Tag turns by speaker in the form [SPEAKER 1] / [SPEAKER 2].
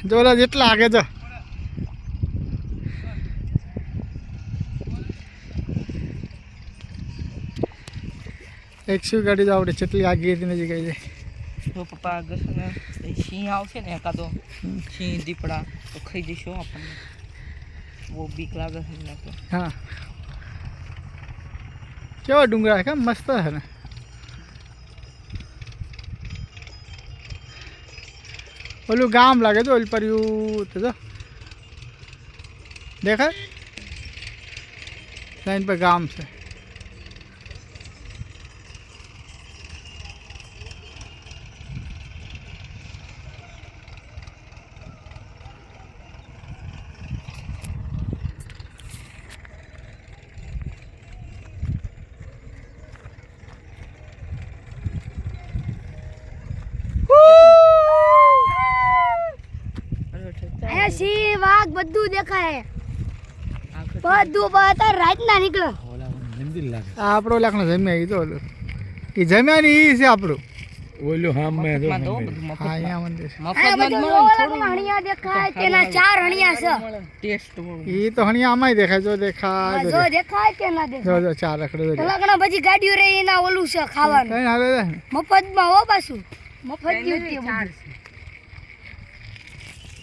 [SPEAKER 1] જો ઓલા જેટલા આગે જો એક શું ગાડી જાવ જેટલી આગે હતી નજીક આવી જાય
[SPEAKER 2] તો પપ્પા આગળ છે ને સિંહ આવશે ને એકાદો સિંહ દીપડા તો ખાઈ જઈશું આપણને બહુ બીક લાગે છે મને તો
[SPEAKER 1] હા કેવા ડુંગરા કેમ મસ્ત છે ને ઓલું ગામ લાગે તો ઓલ પર તો જો દેખાય લાઈન પર ગામ છે
[SPEAKER 3] સિંહ વાઘ બધું દેખાય બધું બતા રાત ના નીકળે
[SPEAKER 1] આ આપણો લાખનો જમ્યા એ તો ઓલું એ જમ્યા ને એ છે આપણું ઓલું હા મેં જો હા અહીંયા મંદિર
[SPEAKER 3] હણિયા દેખાય તેના 4 હણિયા છે
[SPEAKER 2] ટેસ્ટ
[SPEAKER 1] એ તો હણિયા આમાંય દેખાય જો દેખાય
[SPEAKER 3] જો દેખાય કે ના દેખાય
[SPEAKER 1] જો 4 રખડે
[SPEAKER 3] પેલા ઘણા બધી ગાડીઓ રહી એના ઓલું છે ખાવાનું
[SPEAKER 1] કઈ હાલે
[SPEAKER 3] મફતમાં હો પાછું મફત ડ્યુટી